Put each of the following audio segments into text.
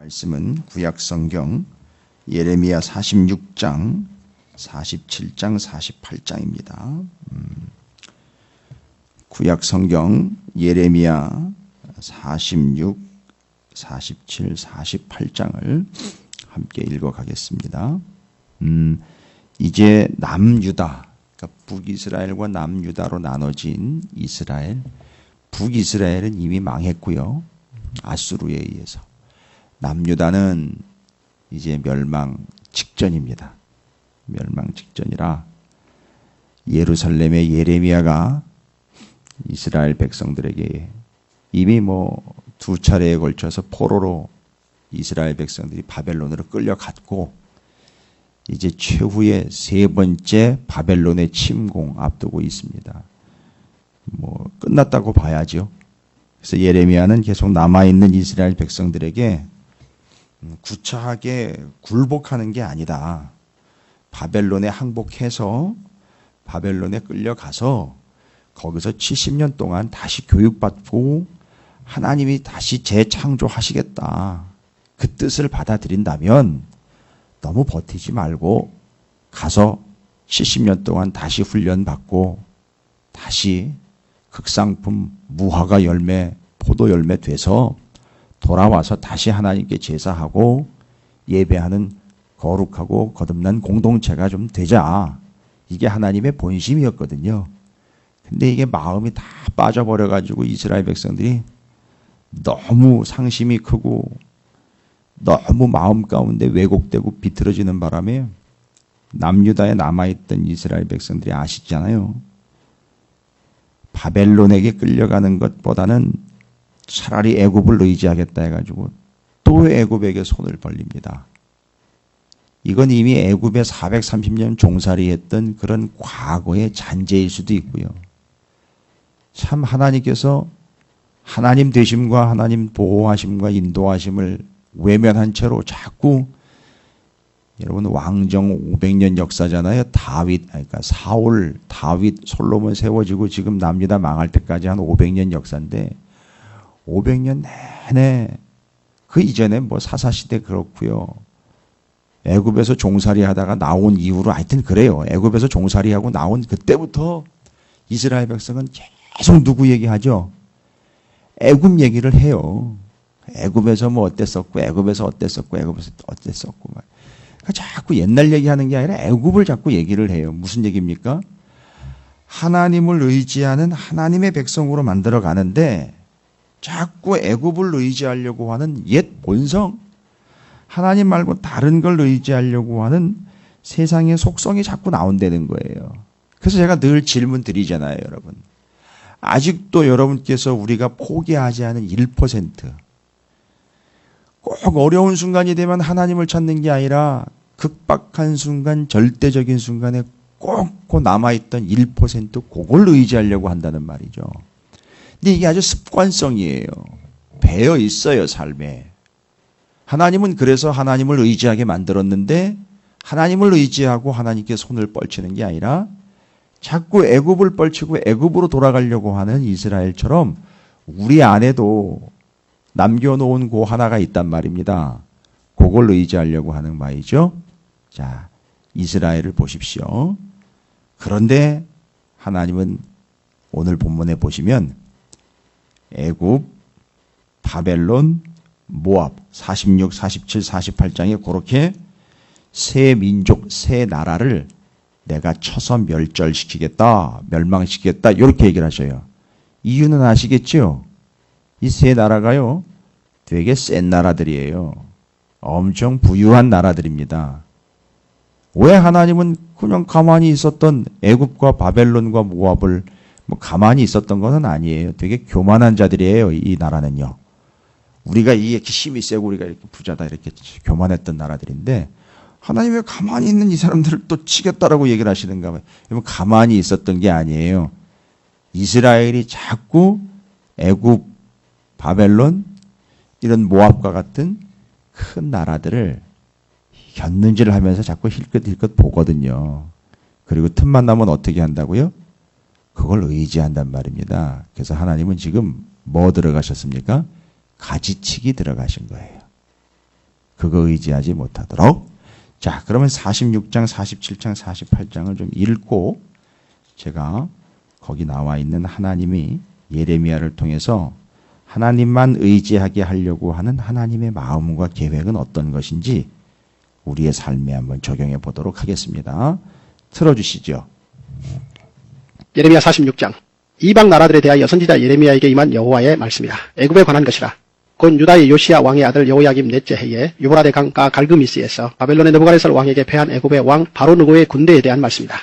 말씀은 구약성경 예레미야 46장, 47장, 48장입니다. 구약성경 예레미야 46, 47, 48장을 함께 읽어가겠습니다. 이제 남유다, 그러니까 북이스라엘과 남유다로 나눠진 이스라엘, 북이스라엘은 이미 망했고요. 아수르에 의해서. 남유다는 이제 멸망 직전입니다. 멸망 직전이라 예루살렘의 예레미야가 이스라엘 백성들에게 이미 두 차례에 걸쳐서 포로로 이스라엘 백성들이 바벨론으로 끌려갔고 이제 최후의 세 번째 바벨론의 침공 앞두고 있습니다. 끝났다고 봐야죠. 그래서 예레미야는 계속 남아있는 이스라엘 백성들에게 구차하게 굴복하는 게 아니다. 바벨론에 항복해서 바벨론에 끌려가서 거기서 70년 동안 다시 교육받고 하나님이 다시 재창조하시겠다. 그 뜻을 받아들인다면 너무 버티지 말고 가서 70년 동안 다시 훈련받고 다시 극상품 무화과 열매, 포도 열매 돼서 돌아와서 다시 하나님께 제사하고 예배하는 거룩하고 거듭난 공동체가 좀 되자. 이게 하나님의 본심이었거든요. 근데 이게 마음이 다 빠져버려가지고 이스라엘 백성들이 너무 상심이 크고 너무 마음 가운데 왜곡되고 비틀어지는 바람에 남유다에 남아있던 이스라엘 백성들이 아시잖아요. 바벨론에게 끌려가는 것보다는 차라리 애굽을 의지하겠다 해가지고 또 애굽에게 손을 벌립니다. 이건 이미 애굽에 430년 종살이했던 그런 과거의 잔재일 수도 있고요. 참 하나님께서 하나님 되심과 하나님 보호하심과 인도하심을 외면한 채로 자꾸 여러분 왕정 500년 역사잖아요. 그러니까 사울, 다윗, 솔로몬 세워지고 지금 남유다 망할 때까지 한 500년 역사인데 500년 내내 그 이전에 사사시대 그렇고요. 애굽에서 종살이 하다가 나온 이후로 하여튼 그래요. 애굽에서 종살이하고 나온 그때부터 이스라엘 백성은 계속 누구 얘기하죠? 애굽 얘기를 해요. 애굽에서 어땠었고 애굽에서 어땠었고 애굽에서 어땠었고 그러니까 자꾸 옛날 얘기하는 게 아니라 애굽을 자꾸 얘기를 해요. 무슨 얘기입니까? 하나님을 의지하는 하나님의 백성으로 만들어 가는데 자꾸 애굽을 의지하려고 하는 옛 본성, 하나님 말고 다른 걸 의지하려고 하는 세상의 속성이 자꾸 나온다는 거예요. 그래서 제가 늘 질문 드리잖아요, 여러분. 아직도 여러분께서 우리가 포기하지 않은 1%, 꼭 어려운 순간이 되면 하나님을 찾는 게 아니라 극박한 순간, 절대적인 순간에 꼭 남아있던 1% 그걸 의지하려고 한다는 말이죠. 근데 이게 아주 습관성이에요. 배어 있어요, 삶에. 하나님은 그래서 하나님을 의지하게 만들었는데 하나님을 의지하고 하나님께 손을 뻗치는 게 아니라 자꾸 애굽을 뻗치고 애굽으로 돌아가려고 하는 이스라엘처럼 우리 안에도 남겨놓은 고 하나가 있단 말입니다. 그걸 의지하려고 하는 말이죠. 자, 이스라엘을 보십시오. 그런데 하나님은 오늘 본문에 보시면 애굽, 바벨론, 모압 46, 47, 48장에 그렇게 세 민족, 세 나라를 내가 쳐서 멸절시키겠다, 멸망시키겠다 이렇게 얘기를 하셔요. 이유는 아시겠죠? 이 세 나라가요 되게 센 나라들이에요. 엄청 부유한 나라들입니다. 왜 하나님은 그냥 가만히 있었던 애굽과 바벨론과 모압을 가만히 있었던 것은 아니에요. 되게 교만한 자들이에요. 이 나라는요. 우리가 이렇게 힘이 세고 우리가 이렇게 부자다 이렇게 교만했던 나라들인데 하나님이 왜 가만히 있는 이 사람들을 또 치겠다라고 얘기를 하시는가 봐요. 여러분 가만히 있었던 게 아니에요. 이스라엘이 자꾸 애굽, 바벨론 이런 모압과 같은 큰 나라들을 견눈질을 하면서 자꾸 힐끗힐끗 보거든요. 그리고 틈만 나면 어떻게 한다고요? 그걸 의지한단 말입니다. 그래서 하나님은 지금 뭐 들어가셨습니까? 가지치기 들어가신 거예요. 그거 의지하지 못하도록. 자, 그러면 46장, 47장, 48장을 좀 읽고 제가 거기 나와 있는 하나님이 예레미야를 통해서 하나님만 의지하게 하려고 하는 하나님의 마음과 계획은 어떤 것인지 우리의 삶에 한번 적용해 보도록 하겠습니다. 틀어주시죠. 예레미야 46장. 이방 나라들에 대하여 선지자 예레미야에게 임한 여호와의 말씀이라. 애굽에 관한 것이라. 곧 유다의 요시야 왕의 아들 여호야김 넷째 해에 유브라데 강가 갈그미스에서 바벨론의 느부갓네살 왕에게 패한 애굽의 왕 바로느고의 군대에 대한 말씀이다.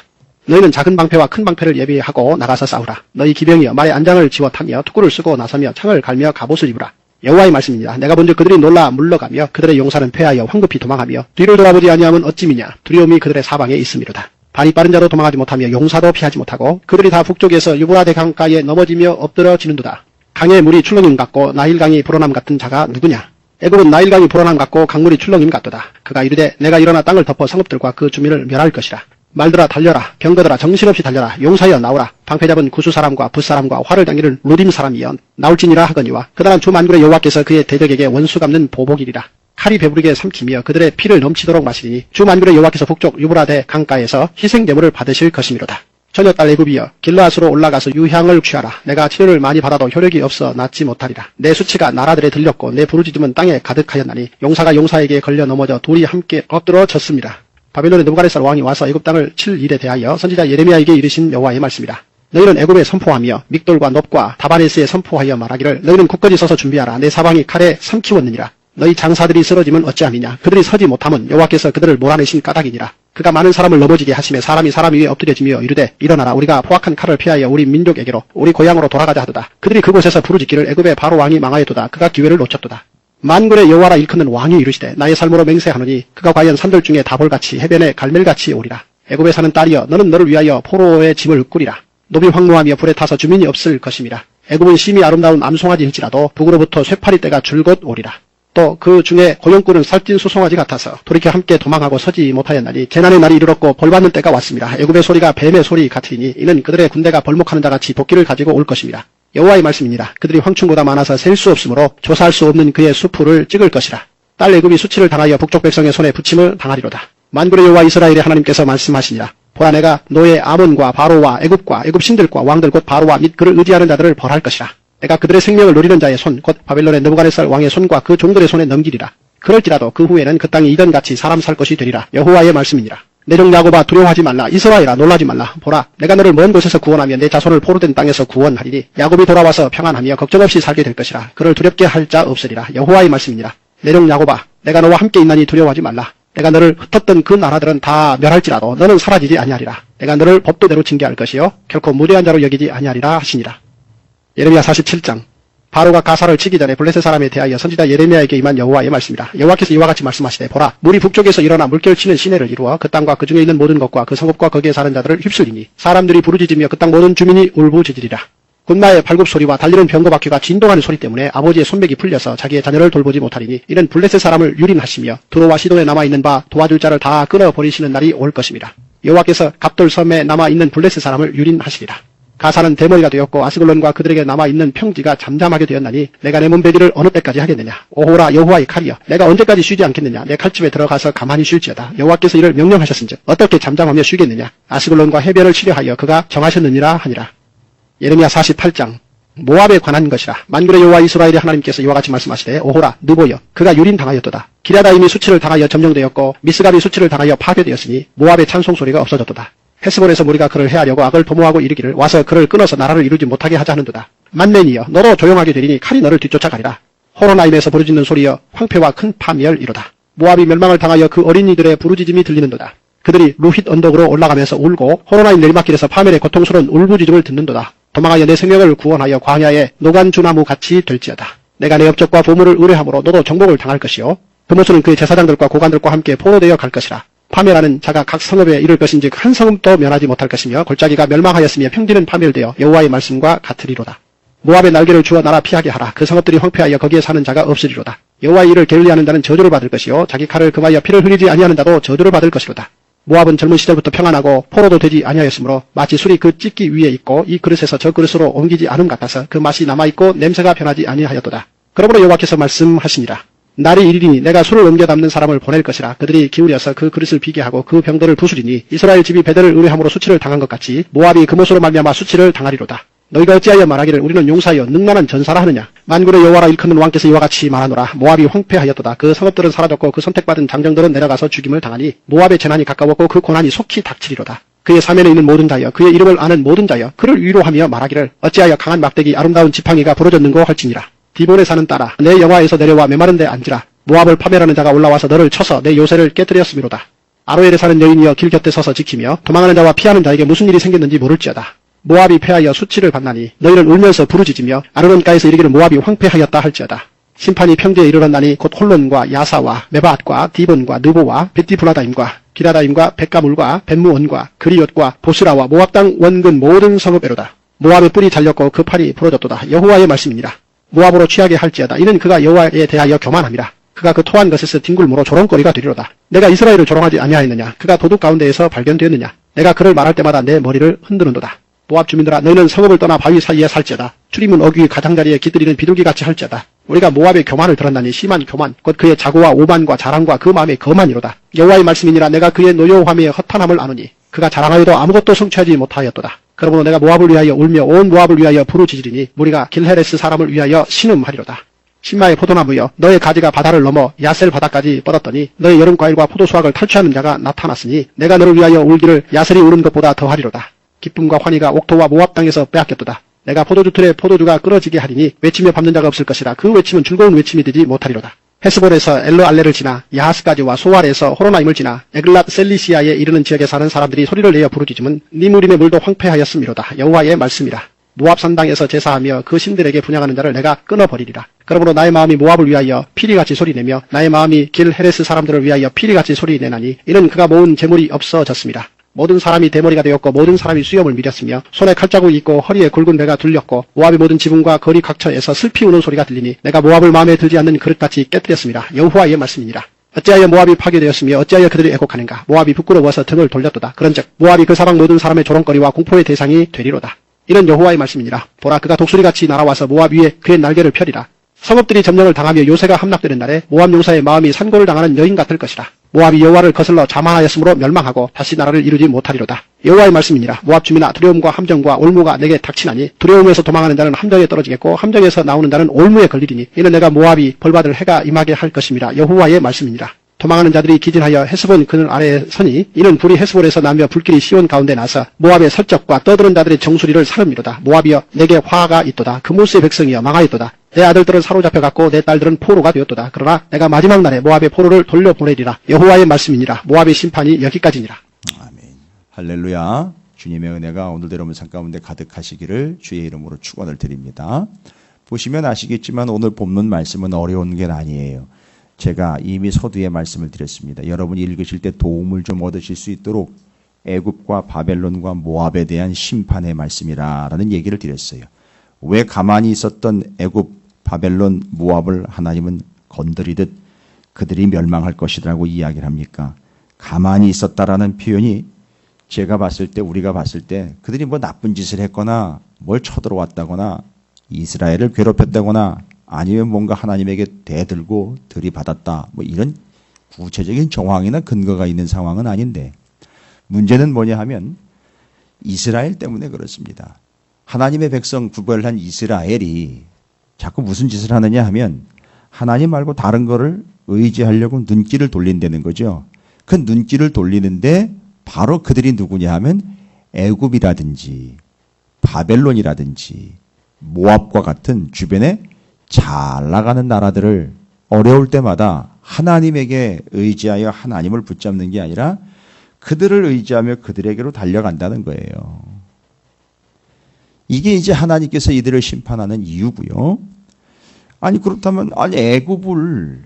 너희는 작은 방패와 큰 방패를 예비하고 나가서 싸우라. 너희 기병이여 말에 안장을 지워 타며 투구를 쓰고 나서며 창을 갈며 갑옷을 입으라. 여호와의 말씀입니다. 내가 본즉 그들이 놀라 물러가며 그들의 용사는 패하여 황급히 도망하며 뒤를 돌아보지 아니하면 어찌미냐. 두려움이 그들의 사방에 있음이로다. 발이 빠른 자도 도망하지 못하며 용사도 피하지 못하고 그들이 다 북쪽에서 유브라데 강가에 넘어지며 엎드러지는도다. 강의 물이 출렁임 같고 나일강이 불어남 같은 자가 누구냐. 애굽은 나일강이 불어남 같고 강물이 출렁임 같도다. 그가 이르되 내가 일어나 땅을 덮어 성읍들과 그 주민을 멸할 것이라. 말들아 달려라. 병거들아 정신없이 달려라. 용사여 나오라. 방패 잡은 구수 사람과 붓 사람과 활을 당기는 루딤 사람이여 나올지니라 하거니와 그날은 주 만군의 여호와께서 그의 대적에게 원수 갚는 보복이리라. 칼이 배부르게 삼키며 그들의 피를 넘치도록 마시리니 주 만군의 여호와께서 북쪽 유브라데 강가에서 희생 제물을 받으실 것이미로다. 처녀딸 애굽이여 길르앗으로 올라가서 유향을 취하라. 내가 치료를 많이 받아도 효력이 없어 낫지 못하리라. 내 수치가 나라들에 들렸고 내 부르짖음은 땅에 가득하였나니 용사가 용사에게 걸려 넘어져 둘이 함께 엎드러졌습니다. 바벨론의 느부갓네살 왕이 와서 애굽 땅을 칠 일에 대하여 선지자 예레미야에게 이르신 여호와의 말씀이라. 너희는 애굽에 선포하며 믹돌과 놋과 다바네스에 선포하여 말하기를 너희는 굳건히 서서 준비하라. 내 사방이 칼에 삼키웠느니라. 너희 장사들이 쓰러지면 어찌함이냐. 그들이 서지 못함은 여호와께서 그들을 몰아내신 까닭이니라. 그가 많은 사람을 넘어지게 하심에 사람이 사람 위에 엎드려지며 이르되 일어나라. 우리가 포악한 칼을 피하여 우리 민족에게로 우리 고향으로 돌아가자 하도다. 그들이 그곳에서 부르짖기를 애굽의 바로 왕이 망하였도다. 그가 기회를 놓쳤도다. 만군의 여호와라 일컫는 왕이 이르시되 나의 삶으로 맹세하노니 그가 과연 산들 중에 다볼같이 해변에 갈멜같이 오리라. 애굽에 사는 딸이여 너는 너를 위하여 포로의 짐을 꾸리라. 노비 황무하며 불에 타서 주민이 없을 것임이라. 애굽은 심히 아름다운 암송아지일지라도 북으로부터 쇠파리 때가 줄곧 오리라. 또 그 중에 고용꾼은 살찐 수송아지 같아서 돌이켜 함께 도망하고 서지 못하였나니 재난의 날이 이르렀고 벌받는 때가 왔습니다. 애굽의 소리가 뱀의 소리 같으니 이는 그들의 군대가 벌목하는 자같이 도끼를 가지고 올 것입니다. 여호와의 말씀이니라. 그들이 황충보다 많아서 셀 수 없으므로 조사할 수 없는 그의 수풀을 찍을 것이라. 딸 애굽이 수치를 당하여 북쪽 백성의 손에 붙임을 당하리로다. 만군의 여호와 이스라엘의 하나님께서 말씀하시니라. 보라 내가 너의 아몬과 바로와 애굽과 애굽 신들과 왕들 곧 바로와 및 그를 의지하는 자들을 벌할 것이라. 내가 그들의 생명을 누리는 자의 손 곧 바벨론의 느부갓네살 왕의 손과 그 종들의 손에 넘기리라. 그럴지라도 그 후에는 그 땅이 이전같이 사람 살 것이 되리라. 여호와의 말씀이니라. 내 종 야곱아 두려워하지 말라. 이스라엘아 놀라지 말라. 보라 내가 너를 먼 곳에서 구원하며 내 자손을 포로된 땅에서 구원하리니 야곱이 돌아와서 평안하며 걱정 없이 살게 될 것이라. 그를 두렵게 할 자 없으리라. 여호와의 말씀이니라. 내 종 야곱아 내가 너와 함께 있나니 두려워하지 말라. 내가 너를 흩었던 그 나라들은 다 멸할지라도 너는 사라지지 아니하리라. 내가 너를 법도대로 징계할 것이요 결코 무례한 자로 여기지 아니하리라 하시니라. 예레미야 47장. 바로가 가사를 치기 전에 블레셋 사람에 대하여 선지자 예레미야에게 임한 여호와의 말씀이라. 여호와께서 이와 같이 말씀하시되 보라 물이 북쪽에서 일어나 물결치는 시내를 이루어 그 땅과 그 중에 있는 모든 것과 그 성읍과 거기에 사는 자들을 휩쓸리니 사람들이 부르짖으며 그 땅 모든 주민이 울부짖으리라. 군마의 발굽 소리와 달리는 병거 바퀴가 진동하는 소리 때문에 아버지의 손맥이 풀려서 자기의 자녀를 돌보지 못하리니 이는 블레셋 사람을 유린하시며 두로와 시돈에 남아있는 바 도와줄 자를 다 끊어버리시는 날이 올 것입니다. 여호와께서 갑돌 섬에 남아있는 블레셋 사람을 유린하시리라. 가사는 대머리가 되었고 아스글론과 그들에게 남아있는 평지가 잠잠하게 되었나니 내가 내 몸베기를 어느 때까지 하겠느냐. 오호라 여호와의 칼이여 내가 언제까지 쉬지 않겠느냐. 내 칼집에 들어가서 가만히 쉴지어다. 여호와께서 이를 명령하셨은즉 어떻게 잠잠하며 쉬겠느냐. 아스글론과 해변을 치료하여 그가 정하셨느니라 하니라. 예레미야 48장. 모압에 관한 것이라. 만군의 여호와 이스라엘의 하나님께서 이와 같이 말씀하시되 오호라 느보여 그가 유린당하였도다. 기랴다임이 수치를 당하여 점령되었고 미스갑이 수치를 당하여 파괴되었으니 모압의 찬송소리가 없어졌도다. 헤스본에서 무리가 그를 해하려고 악을 도모하고 이르기를 와서 그를 끊어서 나라를 이루지 못하게 하자 하는도다. 만맨이여 너로 조용하게 되리니 칼이 너를 뒤쫓아가리라. 호로나임에서 부르짖는 소리여 황폐와 큰 파멸이로다. 모압이 멸망을 당하여 그 어린이들의 부르짖음이 들리는도다. 그들이 루힛 언덕으로 올라가면서 울고 호로나임 내리막길에서 파멸의 고통스러운 울부짖음을 듣는도다. 도망하여 내 생명을 구원하여 광야의 노간주나무 같이 될지어다. 내가 내 업적과 보물을 의뢰함으로 너도 정복을 당할 것이요 그모스는 그의 제사장들과 고관들과 함께 포로되어 갈 것이라. 파멸하는 자가 각 성읍에 이를 것인즉 한 성읍도 면하지 못할 것이며 골짜기가 멸망하였으며 평지는 파멸되어 여호와의 말씀과 같으리로다. 모압의 날개를 주어 나라 피하게 하라. 그 성읍들이 황폐하여 거기에 사는 자가 없으리로다. 여호와의 일을 게을리하는 자는 저주를 받을 것이요 자기 칼을 금하여 피를 흘리지 아니하는 자도 저주를 받을 것이로다. 모압은 젊은 시절부터 평안하고 포로도 되지 아니하였으므로 마치 술이 그 찢기 위에 있고 이 그릇에서 저 그릇으로 옮기지 않음 같아서 그 맛이 남아있고 냄새가 변하지 아니하였도다. 그러므로 여호와께서 말씀하시니라. 날이 이르리니 내가 술을 옮겨 담는 사람을 보낼 것이라. 그들이 기울여서 그 그릇을 비게 하고 그 병들을 부수리니 이스라엘 집이 베델을 의뢰함으로 수치를 당한 것 같이 모압이 그못으로 말미암아 수치를 당하리로다. 너희가 어찌하여 말하기를 우리는 용사여 능란한 전사라 하느냐. 만군의 여호와라 일컫는 왕께서 이와 같이 말하노라. 모압이 황폐하였도다. 그 성읍들은 사라졌고 그 선택받은 장정들은 내려가서 죽임을 당하니 모압의 재난이 가까웠고 그 고난이 속히 닥치리로다. 그의 사면에 있는 모든 자여 그의 이름을 아는 모든 자여 그를 위로하며 말하기를 어찌하여 강한 막대기 아름다운 지팡이가 부러졌는고 할지니라. 디본에 사는 딸아 내 영화에서 내려와 메마른 데 앉으라. 모압을 파멸하는 자가 올라와서 너를 쳐서 내 요새를 깨뜨렸음이로다. 아로엘에 사는 여인이여 길 곁에 서서 지키며 도망하는 자와 피하는 자에게 무슨 일이 생겼는지 모를지어다. 모압이 패하여 수치를 받나니 너희는 울면서 부르짖으며 아르논가에서 이르기를 모압이 황폐하였다 할지어다. 심판이 평지에 이르렀나니 곧 홀론과 야사와 메바앗과 디본과 느보와 벳디블라다임과 기라다임과 백가물과 벳무온과 그리옷과 보스라와 모압 땅 원근 모든 성읍에로다. 모압의 뿔이 잘렸고 그 팔이 부러졌도다. 여호와의 말씀이니라. 모압으로 취하게 할지어다. 이는 그가 여호와에 대하여 교만함이라. 그가 그 토한 것에서 뒹굴므로 조롱거리가 되리로다. 내가 이스라엘을 조롱하지 아니하였느냐. 그가 도둑 가운데에서 발견되었느냐. 내가 그를 말할 때마다 내 머리를 흔드는도다. 모압 주민들아 너희는 성읍을 떠나 바위 사이에 살지어다. 출입문 어귀 가장자리에 깃들이는 비둘기같이 할지어다. 우리가 모압의 교만을 들었나니 심한 교만 곧 그의 자고와 오만과 자랑과 그 마음의 거만이로다. 여호와의 말씀이니라. 내가 그의 노여움의 허탄함을 아노니 그가 자랑하여도 아무것도 성취하지 못하였도다. 그러므로 내가 모압을 위하여 울며 온 모압을 위하여 부르짖으리니 무리가 길헤레스 사람을 위하여 신음하리로다. 신마의 포도나무여 너의 가지가 바다를 넘어 야셀 바다까지 뻗었더니 너의 여름과일과 포도수확을 탈취하는 자가 나타났으니 내가 너를 위하여 울기를 야셀이 울은 것보다 더하리로다. 기쁨과 환희가 옥토와 모압 땅에서 빼앗겼도다. 내가 포도주 틀에 포도주가 끊어지게 하리니 외치며 밟는 자가 없을 것이라. 그 외침은 즐거운 외침이 되지 못하리로다. 헤스본에서 엘르알레를 지나 야하스까지와 소알에서 호로나임을 지나 에글랏 셀리시아에 이르는 지역에 사는 사람들이 소리를 내어 부르짖음은 니무림의 물도 황폐하였음이로다. 여호와의 말씀이라. 모압 산당에서 제사하며 그 신들에게 분양하는 자를 내가 끊어버리리라. 그러므로 나의 마음이 모압을 위하여 피리같이 소리내며 나의 마음이 길 헤레스 사람들을 위하여 피리같이 소리내나니 이는 그가 모은 재물이 없어졌습니다. 모든 사람이 대머리가 되었고 모든 사람이 수염을 밀었으며 손에 칼자국이 있고 허리에 굵은 배가 둘렸고 모압의 모든 지붕과 거리 각처에서 슬피 우는 소리가 들리니 내가 모압을 마음에 들지 않는 그릇같이 깨뜨렸습니다. 여호와의 말씀이니라. 어찌하여 모압이 파괴되었으며 어찌하여 그들이 애곡하는가. 모압이 부끄러워서 등을 돌렸도다. 그런즉 모압이 그 사방 모든 사람의 조롱거리와 공포의 대상이 되리로다. 이는 여호와의 말씀이니라. 보라 그가 독수리같이 날아와서 모압 위에 그의 날개를 펴리라. 성읍들이 점령을 당하며 요새가 함락되는 날에 모압 용사의 마음이 산고를 당하는 여인 같을 것이라. 모압이 여호와를 거슬러 자만하였으므로 멸망하고 다시 나라를 이루지 못하리로다. 여호와의 말씀이니라. 모압 주민아 두려움과 함정과 올무가 내게 닥치나니 두려움에서 도망하는 자는 함정에 떨어지겠고 함정에서 나오는 자는 올무에 걸리리니 이는 내가 모압이 벌받을 해가 임하게 할 것임이라. 여호와의 말씀이니라. 도망하는 자들이 기진하여 헤스본 그늘 아래에 서니 이는 불이 헤스본에서 나며 불길이 시온 가운데 나서 모압의 설적과 떠드는 자들의 정수리를 사릅니로다. 모압이여 내게 화가 있도다. 그무스의 백성이여 망하였도다. 내 아들들은 사로잡혀갔고 내 딸들은 포로가 되었도다. 그러나 내가 마지막 날에 모압의 포로를 돌려보내리라. 여호와의 말씀이니라. 모압의 심판이 여기까지니라. 아멘. 할렐루야. 주님의 은혜가 오늘도 여러분 삶 가운데 가득하시기를 주의 이름으로 축원을 드립니다. 보시면 아시겠지만 오늘 본문 말씀은 어려운 게 아니에요. 제가 이미 서두에 말씀을 드렸습니다. 여러분이 읽으실 때 도움을 좀 얻으실 수 있도록 애굽과 바벨론과 모압에 대한 심판의 말씀이라는 얘기를 드렸어요. 왜 가만히 있었던 애굽, 바벨론, 모압을 하나님은 건드리듯 그들이 멸망할 것이라고 이야기를 합니까? 가만히 있었다라는 표현이 제가 봤을 때 우리가 봤을 때 그들이 뭐 나쁜 짓을 했거나 뭘 쳐들어왔다거나 이스라엘을 괴롭혔다거나 아니면 뭔가 하나님에게 대들고 들이받았다 뭐 이런 구체적인 정황이나 근거가 있는 상황은 아닌데 문제는 뭐냐 하면 이스라엘 때문에 그렇습니다. 하나님의 백성 구별한 이스라엘이 자꾸 무슨 짓을 하느냐 하면 하나님 말고 다른 거를 의지하려고 눈길을 돌린다는 거죠. 그 눈길을 돌리는데 바로 그들이 누구냐 하면 애굽이라든지 바벨론이라든지 모압과 같은 주변에 잘 나가는 나라들을 어려울 때마다 하나님에게 의지하여 하나님을 붙잡는 게 아니라 그들을 의지하며 그들에게로 달려간다는 거예요. 이게 이제 하나님께서 이들을 심판하는 이유고요. 아니 그렇다면 애굽을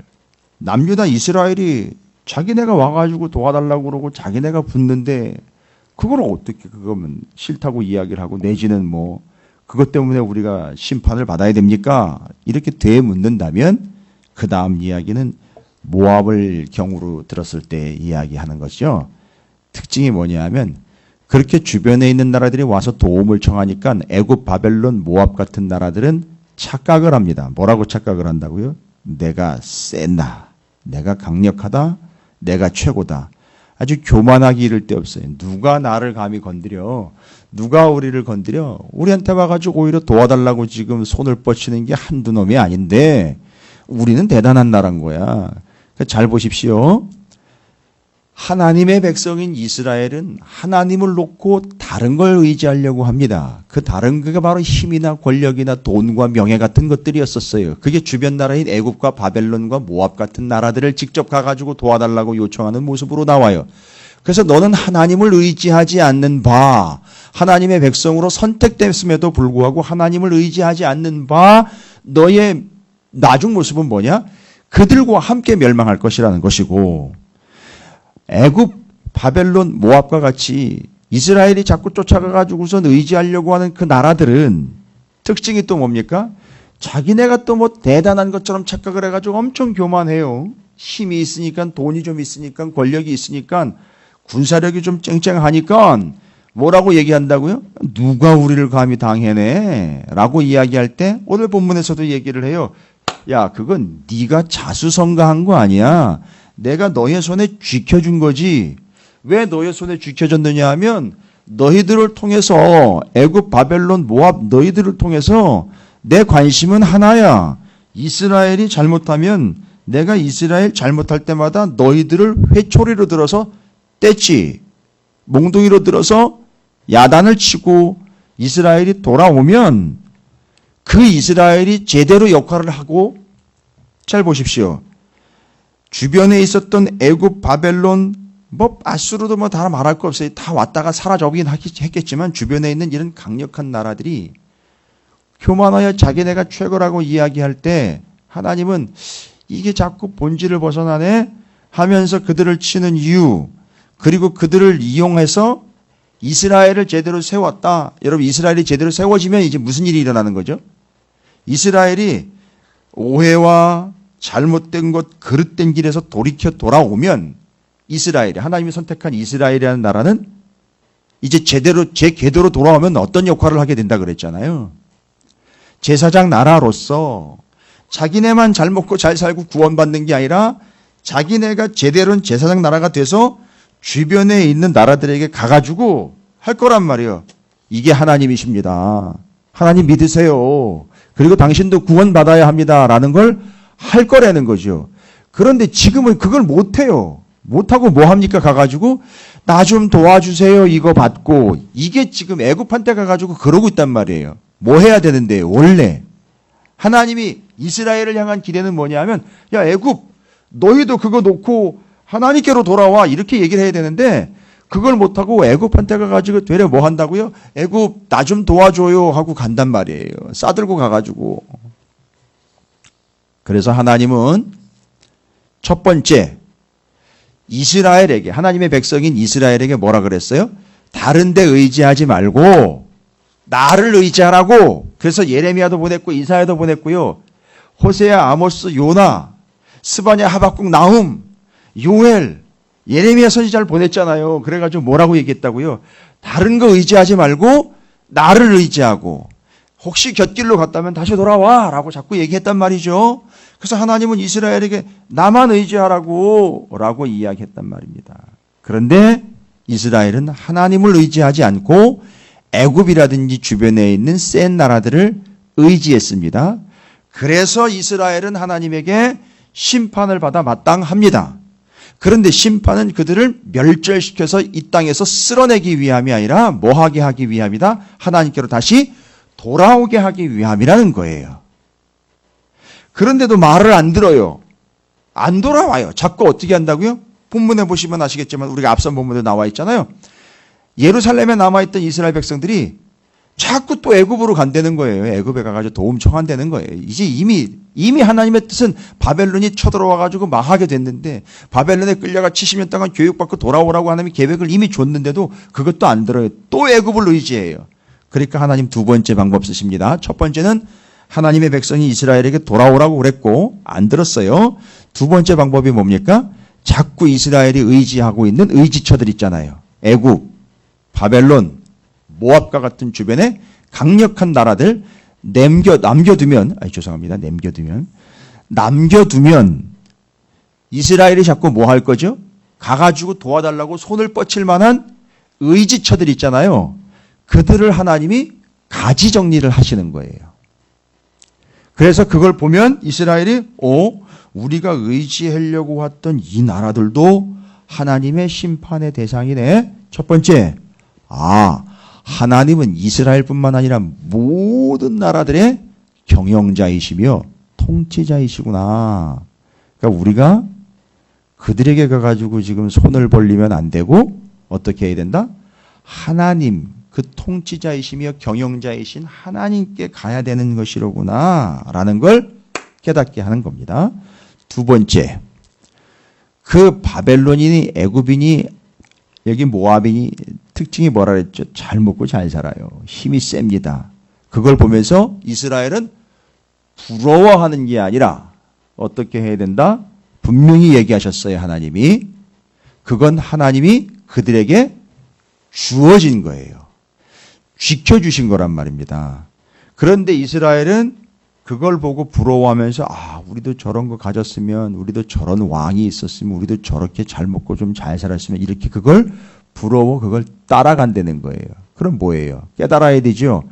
남유다 이스라엘이 자기네가 와가지고 도와달라고 그러고 자기네가 붙는데 그걸 어떻게 그거면 싫다고 이야기를 하고 내지는 뭐 그것 때문에 우리가 심판을 받아야 됩니까? 이렇게 되묻는다면 그 다음 이야기는 모압을 경우로 들었을 때 이야기하는 것이죠. 특징이 뭐냐 하면 그렇게 주변에 있는 나라들이 와서 도움을 청하니까 애굽, 바벨론, 모압 같은 나라들은 착각을 합니다. 뭐라고 착각을 한다고요? 내가 센다. 내가 강력하다. 내가 최고다. 아주 교만하기 이를 데 없어요. 누가 나를 감히 건드려? 누가 우리를 건드려? 우리한테 와가지고 오히려 도와달라고 지금 손을 뻗치는 게 한두 놈이 아닌데 우리는 대단한 나라인 거야. 잘 보십시오. 하나님의 백성인 이스라엘은 하나님을 놓고 다른 걸 의지하려고 합니다. 그 다른 게 바로 힘이나 권력이나 돈과 명예 같은 것들이었었어요. 그게 주변 나라인 애굽과 바벨론과 모압 같은 나라들을 직접 가가지고 도와달라고 요청하는 모습으로 나와요. 그래서 너는 하나님을 의지하지 않는 바, 하나님의 백성으로 선택됐음에도 불구하고 하나님을 의지하지 않는 바, 너의 나중 모습은 뭐냐? 그들과 함께 멸망할 것이라는 것이고, 애굽, 바벨론, 모압과 같이 이스라엘이 자꾸 쫓아가가지고선 의지하려고 하는 그 나라들은 특징이 또 뭡니까? 자기네가 또 뭐 대단한 것처럼 착각을 해가지고 엄청 교만해요. 힘이 있으니까, 돈이 좀 있으니까, 권력이 있으니까, 군사력이 좀 쨍쨍하니까 뭐라고 얘기한다고요? 누가 우리를 감히 당해내? 라고 이야기할 때 오늘 본문에서도 얘기를 해요. 야, 그건 네가 자수성가한 거 아니야. 내가 너의 손에 쥐켜준 거지. 왜 너의 손에 쥐켜졌느냐 하면 너희들을 통해서 애굽, 바벨론, 모압 너희들을 통해서 내 관심은 하나야. 이스라엘이 잘못하면 내가 이스라엘 잘못할 때마다 너희들을 회초리로 들어서 뗐지. 몽둥이로 들어서 야단을 치고 이스라엘이 돌아오면 그 이스라엘이 제대로 역할을 하고, 잘 보십시오. 주변에 있었던 애굽, 바벨론, 뭐 아수르도 뭐 다 말할 거 없어요. 다 왔다가 사라져보긴 했겠지만 주변에 있는 이런 강력한 나라들이 교만하여 자기네가 최고라고 이야기할 때 하나님은 이게 자꾸 본질을 벗어나네 하면서 그들을 치는 이유, 그리고 그들을 이용해서 이스라엘을 제대로 세웠다. 여러분, 이스라엘이 제대로 세워지면 이제 무슨 일이 일어나는 거죠? 이스라엘이 오해와 잘못된 것, 그릇된 길에서 돌이켜 돌아오면 이스라엘이, 하나님이 선택한 이스라엘이라는 나라는 이제 제대로, 제 궤도로 돌아오면 어떤 역할을 하게 된다 그랬잖아요. 제사장 나라로서 자기네만 잘 먹고 잘 살고 구원받는 게 아니라 자기네가 제대로 제사장 나라가 돼서 주변에 있는 나라들에게 가가지고 할 거란 말이에요. 이게 하나님이십니다. 하나님 믿으세요. 그리고 당신도 구원받아야 합니다. 라는 걸 할 거라는 거죠. 그런데 지금은 그걸 못해요. 못하고 뭐 합니까? 가가지고 나 좀 도와주세요. 이거 받고. 이게 지금 애굽한테 가가지고 그러고 있단 말이에요. 뭐 해야 되는데 원래 하나님이 이스라엘을 향한 기대는 뭐냐 하면, 야 애굽 너희도 그거 놓고 하나님께로 돌아와, 이렇게 얘기를 해야 되는데 그걸 못하고 애굽한테 가가지고 되려 뭐 한다고요? 애굽 나 좀 도와줘요 하고 간단 말이에요. 싸들고 가가지고. 그래서 하나님은 첫 번째 이스라엘에게, 하나님의 백성인 이스라엘에게 뭐라 그랬어요? 다른 데 의지하지 말고 나를 의지하라고. 그래서 예레미야도 보냈고 이사야도 보냈고요. 호세야, 아모스, 요나, 스바냐, 하박국, 나훔, 요엘, 예레미야 선지자를 보냈잖아요. 그래가지고 뭐라고 얘기했다고요? 다른 거 의지하지 말고 나를 의지하고, 혹시 곁길로 갔다면 다시 돌아와 라고 자꾸 얘기했단 말이죠. 그래서 하나님은 이스라엘에게 나만 의지하라고 라고 이야기했단 말입니다. 그런데 이스라엘은 하나님을 의지하지 않고 애굽이라든지 주변에 있는 센 나라들을 의지했습니다. 그래서 이스라엘은 하나님에게 심판을 받아 마땅합니다. 그런데 심판은 그들을 멸절시켜서 이 땅에서 쓸어내기 위함이 아니라 뭐하게 하기 위함이다? 하나님께로 다시 돌아오게 하기 위함이라는 거예요. 그런데도 말을 안 들어요. 안 돌아와요. 자꾸 어떻게 한다고요? 본문에 보시면 아시겠지만 우리가 앞선 본문에 나와 있잖아요. 예루살렘에 남아있던 이스라엘 백성들이 자꾸 또 애굽으로 간다는 거예요. 애굽에 가가지고 도움 청한다는 거예요. 이제 이미 하나님의 뜻은 바벨론이 쳐들어와가지고 망하게 됐는데, 바벨론에 끌려가 70년 동안 교육받고 돌아오라고 하나님이 계획을 이미 줬는데도 그것도 안 들어요. 또 애굽을 의지해요. 그러니까 하나님 두 번째 방법 쓰십니다. 첫 번째는 하나님의 백성이 이스라엘에게 돌아오라고 그랬고 안 들었어요. 두 번째 방법이 뭡니까? 자꾸 이스라엘이 의지하고 있는 의지처들 있잖아요. 애굽, 바벨론, 모압과 같은 주변에 강력한 나라들 남겨두면 남겨두면 이스라엘이 자꾸 뭐 할 거죠? 가가지고 도와달라고 손을 뻗칠 만한 의지처들 있잖아요. 그들을 하나님이 가지 정리를 하시는 거예요. 그래서 그걸 보면 이스라엘이 우리가 의지하려고 했던 이 나라들도 하나님의 심판의 대상이네. 첫 번째, 하나님은 이스라엘뿐만 아니라 모든 나라들의 경영자이시며 통치자이시구나. 그러니까 우리가 그들에게 가가지고 지금 손을 벌리면 안 되고 어떻게 해야 된다? 하나님, 그 통치자이시며 경영자이신 하나님께 가야 되는 것이로구나 라는 걸 깨닫게 하는 겁니다. 두 번째, 그 바벨론인이 애굽인이 여기 모압인이 특징이 뭐라 그랬죠? 잘 먹고 잘 살아요. 힘이 셉니다. 그걸 보면서 이스라엘은 부러워하는 게 아니라 어떻게 해야 된다? 분명히 얘기하셨어요. 하나님이. 그건 하나님이 그들에게 주어진 거예요. 지켜주신 거란 말입니다. 그런데 이스라엘은 그걸 보고 부러워하면서 우리도 저런 거 가졌으면, 우리도 저런 왕이 있었으면, 우리도 저렇게 잘 먹고 좀 잘 살았으면, 이렇게 그걸 부러워 그걸 따라간다는 거예요. 그럼 뭐예요? 깨달아야 되죠.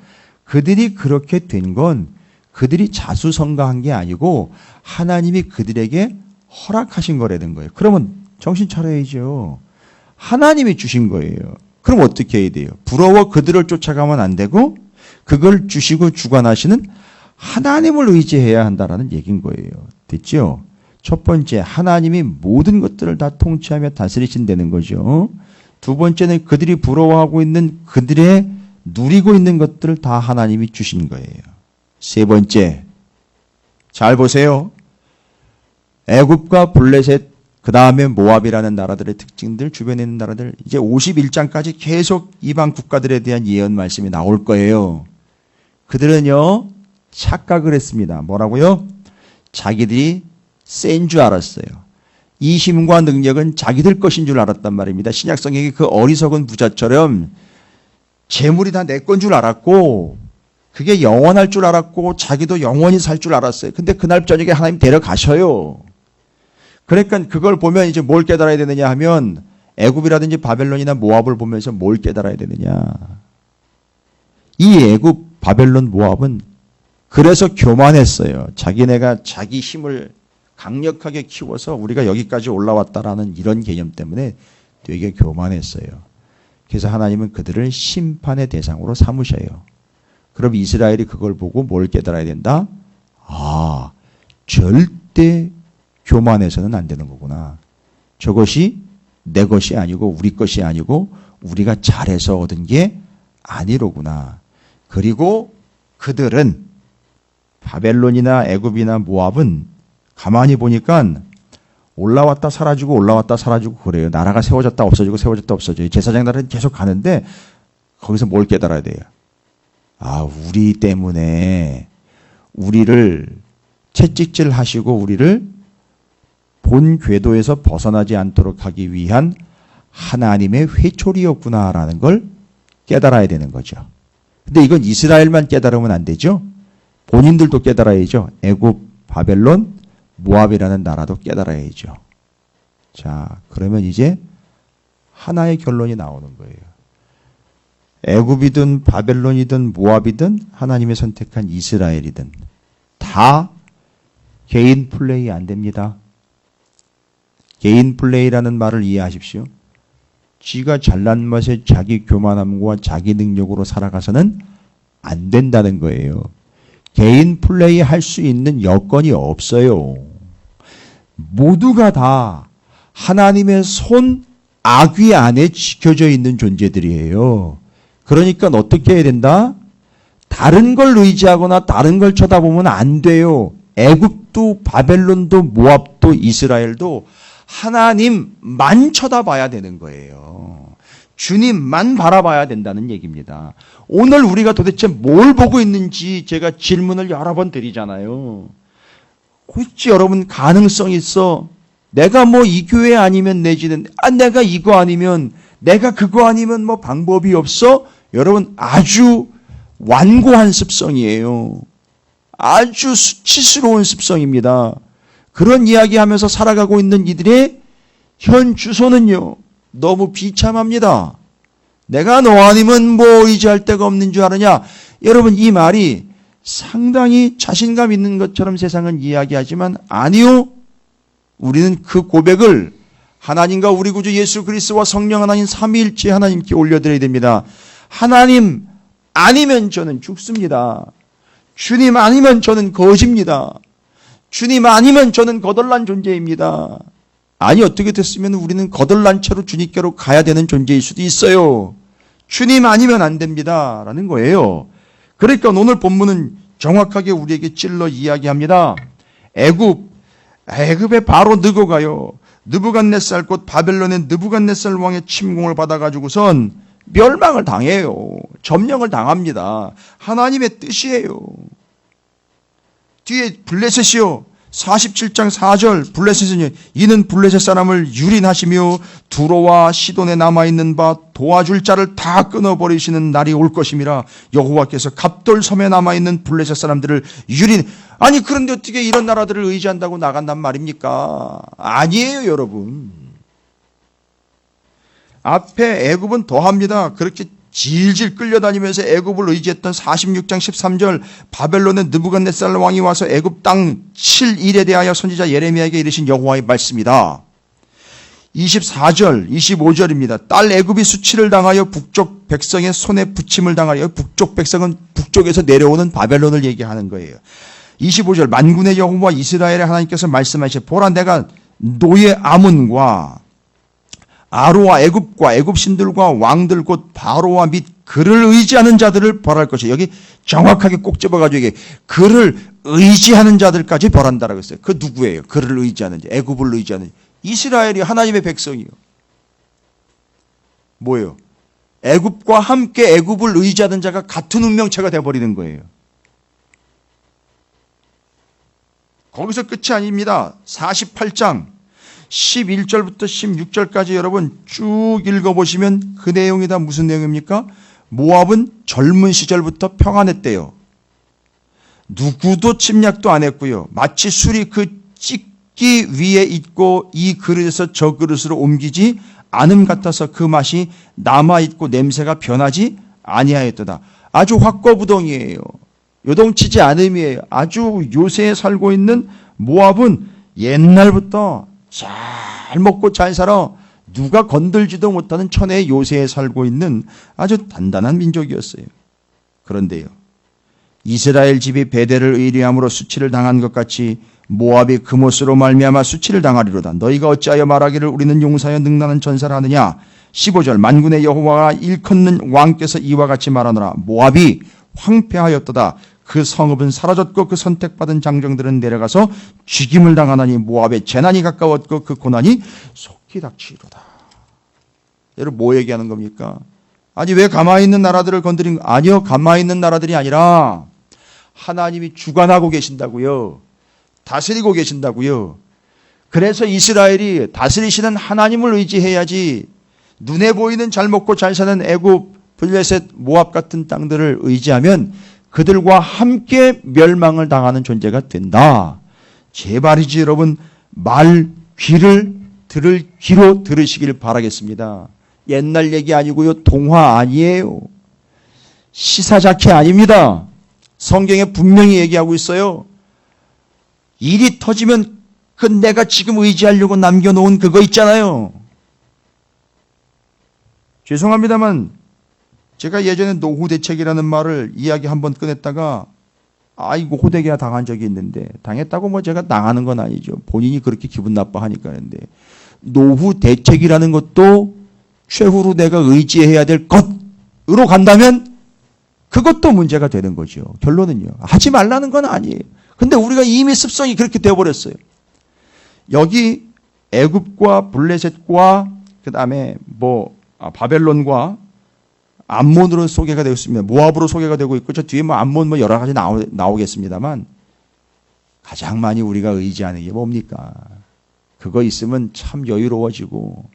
그들이 그렇게 된 건 그들이 자수성가한 게 아니고 하나님이 그들에게 허락하신 거라는 거예요. 그러면 정신 차려야죠. 하나님이 주신 거예요. 그럼 어떻게 해야 돼요? 부러워 그들을 쫓아가면 안 되고 그걸 주시고 주관하시는 하나님을 의지해야 한다라는 얘기인 거예요. 됐죠? 첫 번째, 하나님이 모든 것들을 다 통치하며 다스리신다는 거죠. 두 번째는 그들이 부러워하고 있는 그들의 누리고 있는 것들을 다 하나님이 주신 거예요. 세 번째, 잘 보세요. 애굽과 블레셋, 그 다음에 모압이라는 나라들의 특징들, 주변에 있는 나라들, 이제 51장까지 계속 이방 국가들에 대한 예언 말씀이 나올 거예요. 그들은요, 착각을 했습니다. 뭐라고요? 자기들이 센 줄 알았어요. 이 힘과 능력은 자기들 것인 줄 알았단 말입니다. 신약성경의 그 어리석은 부자처럼 재물이 다 내 건 줄 알았고 그게 영원할 줄 알았고 자기도 영원히 살 줄 알았어요. 근데 그날 저녁에 하나님 데려가셔요. 그러니까 그걸 보면 이제 뭘 깨달아야 되느냐 하면 애굽이라든지 바벨론이나 모압을 보면서 뭘 깨달아야 되느냐. 이 애굽, 바벨론, 모압은 그래서 교만했어요. 자기네가 자기 힘을 강력하게 키워서 우리가 여기까지 올라왔다라는 이런 개념 때문에 되게 교만했어요. 그래서 하나님은 그들을 심판의 대상으로 삼으셔요. 그럼 이스라엘이 그걸 보고 뭘 깨달아야 된다? 절대 교만해서는 안 되는 거구나. 저것이 내 것이 아니고 우리 것이 아니고 우리가 잘해서 얻은 게 아니로구나. 그리고 그들은 바벨론이나 애굽이나 모압은 가만히 보니까 올라왔다 사라지고 올라왔다 사라지고 그래요. 나라가 세워졌다 없어지고 세워졌다 없어져요. 제사장 나라는 계속 가는데 거기서 뭘 깨달아야 돼요? 우리 때문에 우리를 채찍질 하시고 우리를 본 궤도에서 벗어나지 않도록 하기 위한 하나님의 회초리였구나라는 걸 깨달아야 되는 거죠. 근데 이건 이스라엘만 깨달으면 안 되죠. 본인들도 깨달아야죠. 애굽, 바벨론, 모압이라는 나라도 깨달아야죠. 자, 그러면 이제 하나의 결론이 나오는 거예요. 애굽이든 바벨론이든 모압이든 하나님의 선택한 이스라엘이든 다 개인 플레이 안 됩니다. 개인 플레이라는 말을 이해하십시오. 지가 잘난 맛에 자기 교만함과 자기 능력으로 살아가서는 안 된다는 거예요. 개인 플레이 할 수 있는 여건이 없어요. 모두가 다 하나님의 손 악위 안에 지켜져 있는 존재들이에요. 그러니까 어떻게 해야 된다? 다른 걸 의지하거나 다른 걸 쳐다보면 안 돼요. 애굽도 바벨론도 모압도 이스라엘도 하나님만 쳐다봐야 되는 거예요. 주님만 바라봐야 된다는 얘기입니다. 오늘 우리가 도대체 뭘 보고 있는지 제가 질문을 여러 번 드리잖아요. 혹시 여러분 가능성 있어? 내가 뭐 이 교회 아니면 내지는 내가 이거 아니면 내가 그거 아니면 뭐 방법이 없어? 여러분 아주 완고한 습성이에요. 아주 수치스러운 습성입니다. 그런 이야기하면서 살아가고 있는 이들의 현 주소는요, 너무 비참합니다. 내가 너 아니면 뭐 의지할 데가 없는 줄 아느냐? 여러분, 이 말이 상당히 자신감 있는 것처럼 세상은 이야기하지만 아니요. 우리는 그 고백을 하나님과 우리 구주 예수 그리스도와 성령 하나님 삼위일체 하나님께 올려드려야 됩니다. 하나님 아니면 저는 죽습니다. 주님 아니면 저는 거짓입니다. 주님 아니면 저는 거덜난 존재입니다. 아니, 어떻게 됐으면 우리는 거덜난 채로 주님께로 가야 되는 존재일 수도 있어요. 주님 아니면 안 됩니다. 라는 거예요. 그러니까 오늘 본문은 정확하게 우리에게 찔러 이야기합니다. 애굽에 바로 느고가요. 느부갓네살 곧 바벨론의 느부갓네살 왕의 침공을 받아가지고선 멸망을 당해요. 점령을 당합니다. 하나님의 뜻이에요. 뒤에 블레셋이요. 47장 4절 블레셋은 이는 블레셋 사람을 유린하시며 두로와 시돈에 남아있는 바 도와줄 자를 다 끊어버리시는 날이 올 것임이라. 여호와께서 갑돌섬에 남아있는 블레셋 사람들을 유린. 아니, 그런데 어떻게 이런 나라들을 의지한다고 나간단 말입니까? 아니에요, 여러분. 앞에 애굽은 더합니다. 그렇게 질질 끌려다니면서 애굽을 의지했던 46장 13절 바벨론의 느부갓네살 왕이 와서 애굽 땅 7일에 대하여 선지자 예레미야에게 이르신 여호와의 말씀이다. 24절 25절입니다. 딸 애굽이 수치를 당하여 북쪽 백성의 손에 붙임을 당하여. 북쪽 백성은 북쪽에서 내려오는 바벨론을 얘기하는 거예요. 25절 만군의 여호와 이스라엘의 하나님께서 말씀하시되 보라, 내가 노예 아문과 아로와 애굽과 애굽 신들과 왕들 곧 바로와 및 그를 의지하는 자들을 벌할 것이에요. 여기 정확하게 꼭 집어가지고 이게 그를 의지하는 자들까지 벌한다라고 했어요. 그 누구예요? 그를 의지하는 자, 애굽을 의지하는 자. 이스라엘이 하나님의 백성이요. 뭐예요? 애굽과 함께 애굽을 의지하는 자가 같은 운명체가 되어버리는 거예요. 거기서 끝이 아닙니다. 48장 11절부터 16절까지 여러분 쭉 읽어보시면 그 내용이 다 무슨 내용입니까? 모압은 젊은 시절부터 평안했대요. 누구도 침략도 안 했고요. 마치 술이 그 찢기 위에 있고 이 그릇에서 저 그릇으로 옮기지 않음 같아서 그 맛이 남아있고 냄새가 변하지 아니하였도다. 아주 확거부동이에요. 요동치지 않음이에요. 아주 요새에 살고 있는 모압은 옛날부터 잘 먹고 잘 살아 누가 건들지도 못하는 천혜의 요새에 살고 있는 아주 단단한 민족이었어요. 그런데요, 이스라엘 집이 베델을 의뢰함으로 수치를 당한 것 같이 모압이 그못으로 말미암아 수치를 당하리로다. 너희가 어찌하여 말하기를 우리는 용사여 능나는 전사를 하느냐. 15절 만군의 여호와가 일컫는 왕께서 이와 같이 말하노라. 모압이 황폐하였도다. 그 성읍은 사라졌고 그 선택받은 장정들은 내려가서 죽임을 당하나니 모압의 재난이 가까웠고 그 고난이 속히 닥치리로다. 여러분, 뭐 얘기하는 겁니까? 아니, 왜 가만히 있는 나라들을 건드린 거? 아니요, 가만히 있는 나라들이 아니라 하나님이 주관하고 계신다고요. 다스리고 계신다고요. 그래서 이스라엘이 다스리시는 하나님을 의지해야지 눈에 보이는 잘 먹고 잘 사는 애굽, 블레셋, 모압 같은 땅들을 의지하면 그들과 함께 멸망을 당하는 존재가 된다. 제발이지 여러분, 말 귀를 들을 귀로 들으시길 바라겠습니다. 옛날 얘기 아니고요. 동화 아니에요. 시사자키 아닙니다. 성경에 분명히 얘기하고 있어요. 일이 터지면 그 내가 지금 의지하려고 남겨놓은 그거 있잖아요. 죄송합니다만 제가 예전에 노후 대책이라는 말을 이야기 한번 꺼냈다가 아이고 호되게 당한 적이 있는데, 당했다고 뭐 제가 당하는 건 아니죠. 본인이 그렇게 기분 나빠하니까. 하는데 노후 대책이라는 것도 최후로 내가 의지해야 될 것으로 간다면 그것도 문제가 되는 거죠. 결론은요, 하지 말라는 건 아니에요. 근데 우리가 이미 습성이 그렇게 되어버렸어요. 여기 애굽과 블레셋과 그 다음에 바벨론과 암몬으로 소개가 되고 있습니다. 모압으로 소개가 되고 있고, 저 뒤에 암몬 여러 가지 나오겠습니다만, 가장 많이 우리가 의지하는 게 뭡니까? 그거 있으면 참 여유로워지고,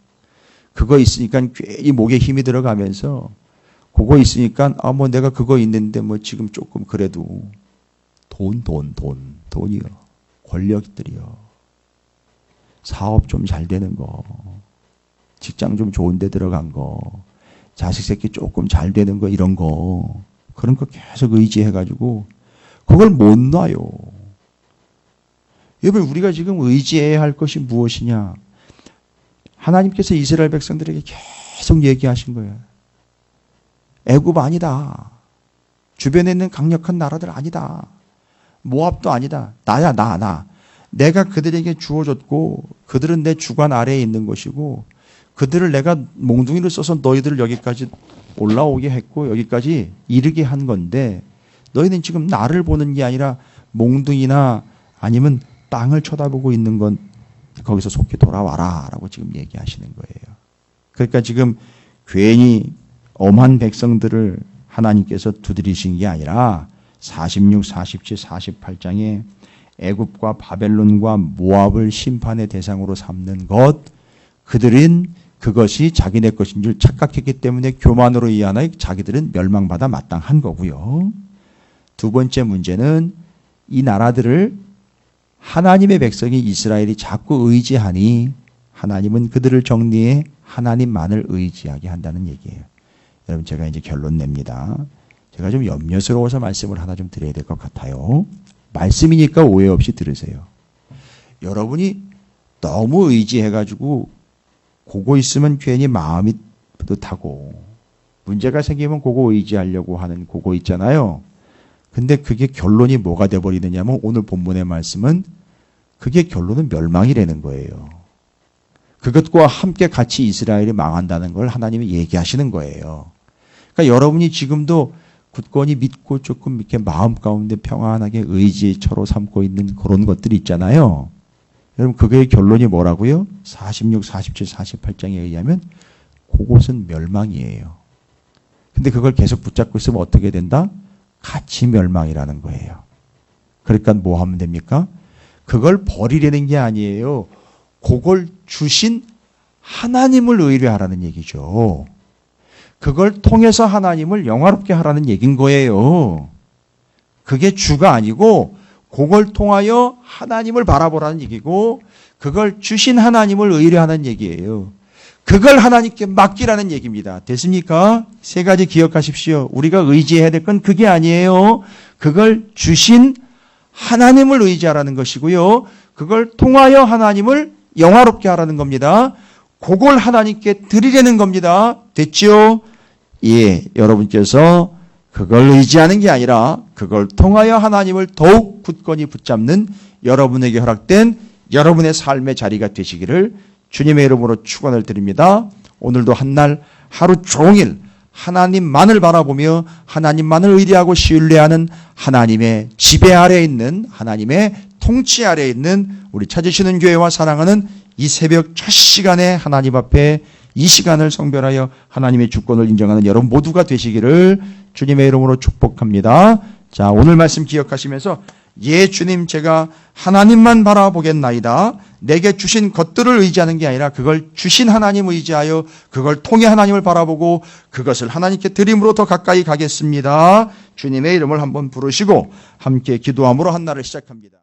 그거 있으니까 괜히 목에 힘이 들어가면서, 그거 있으니까 내가 그거 있는데 지금 조금 그래도 돈이요. 권력들이요. 사업 좀 잘 되는 거, 직장 좀 좋은 데 들어간 거, 자식 새끼 조금 잘 되는 거, 이런 거, 그런 거 계속 의지해가지고 그걸 못 놔요. 여러분, 우리가 지금 의지해야 할 것이 무엇이냐? 하나님께서 이스라엘 백성들에게 계속 얘기하신 거예요. 애굽 아니다. 주변에 있는 강력한 나라들 아니다. 모압도 아니다. 나야, 나. 내가 그들에게 주어졌고 그들은 내 주관 아래에 있는 것이고 그들을 내가 몽둥이를 써서 너희들을 여기까지 올라오게 했고 여기까지 이르게 한 건데 너희는 지금 나를 보는 게 아니라 몽둥이나 아니면 땅을 쳐다보고 있는 건 거기서 속히 돌아와라 라고 지금 얘기하시는 거예요. 그러니까 지금 괜히 엄한 백성들을 하나님께서 두드리신 게 아니라 46, 47, 48장에 애굽과 바벨론과 모압을 심판의 대상으로 삼는 것, 그들은 그것이 자기네 것인 줄 착각했기 때문에 교만으로 인하여 자기들은 멸망받아 마땅한 거고요. 두 번째 문제는 이 나라들을 하나님의 백성이 이스라엘이 자꾸 의지하니 하나님은 그들을 정리해 하나님만을 의지하게 한다는 얘기예요. 여러분, 제가 이제 결론 냅니다. 제가 좀 염려스러워서 말씀을 하나 좀 드려야 될 것 같아요. 말씀이니까 오해 없이 들으세요. 여러분이 너무 의지해가지고 그거 있으면 괜히 마음이 뿌듯하고 문제가 생기면 그거 의지하려고 하는 그거 있잖아요. 근데 그게 결론이 뭐가 돼버리느냐면 오늘 본문의 말씀은 그게 결론은 멸망이라는 거예요. 그것과 함께 같이 이스라엘이 망한다는 걸 하나님이 얘기하시는 거예요. 그러니까 여러분이 지금도 굳건히 믿고 조금 이렇게 마음 가운데 평안하게 의지의 처로 삼고 있는 그런 것들이 있잖아요. 여러분, 그거의 결론이 뭐라고요? 46, 47, 48장에 의하면 그곳은 멸망이에요. 근데 그걸 계속 붙잡고 있으면 어떻게 된다? 같이 멸망이라는 거예요. 그러니까 뭐 하면 됩니까? 그걸 버리려는 게 아니에요. 그걸 주신 하나님을 의뢰하라는 얘기죠. 그걸 통해서 하나님을 영화롭게 하라는 얘기인 거예요. 그게 주가 아니고 그걸 통하여 하나님을 바라보라는 얘기고 그걸 주신 하나님을 의뢰하는 얘기예요. 그걸 하나님께 맡기라는 얘기입니다. 됐습니까? 세 가지 기억하십시오. 우리가 의지해야 될 건 그게 아니에요. 그걸 주신 하나님을 의지하라는 것이고요. 그걸 통하여 하나님을 영화롭게 하라는 겁니다. 그걸 하나님께 드리려는 겁니다. 됐죠? 예, 여러분께서 그걸 의지하는 게 아니라 그걸 통하여 하나님을 더욱 굳건히 붙잡는 여러분에게 허락된 여러분의 삶의 자리가 되시기를 주님의 이름으로 축원을 드립니다. 오늘도 한날 하루 종일 하나님만을 바라보며 하나님만을 의뢰하고 신뢰하는 하나님의 지배 아래에 있는 하나님의 통치 아래에 있는 우리 찾으시는 교회와 사랑하는 이 새벽 첫 시간에 하나님 앞에 이 시간을 성별하여 하나님의 주권을 인정하는 여러분 모두가 되시기를 주님의 이름으로 축복합니다. 자, 오늘 말씀 기억하시면서 예, 주님, 제가 하나님만 바라보겠나이다. 내게 주신 것들을 의지하는 게 아니라 그걸 주신 하나님 의지하여 그걸 통해 하나님을 바라보고 그것을 하나님께 드림으로 더 가까이 가겠습니다. 주님의 이름을 한번 부르시고 함께 기도함으로 한 날을 시작합니다.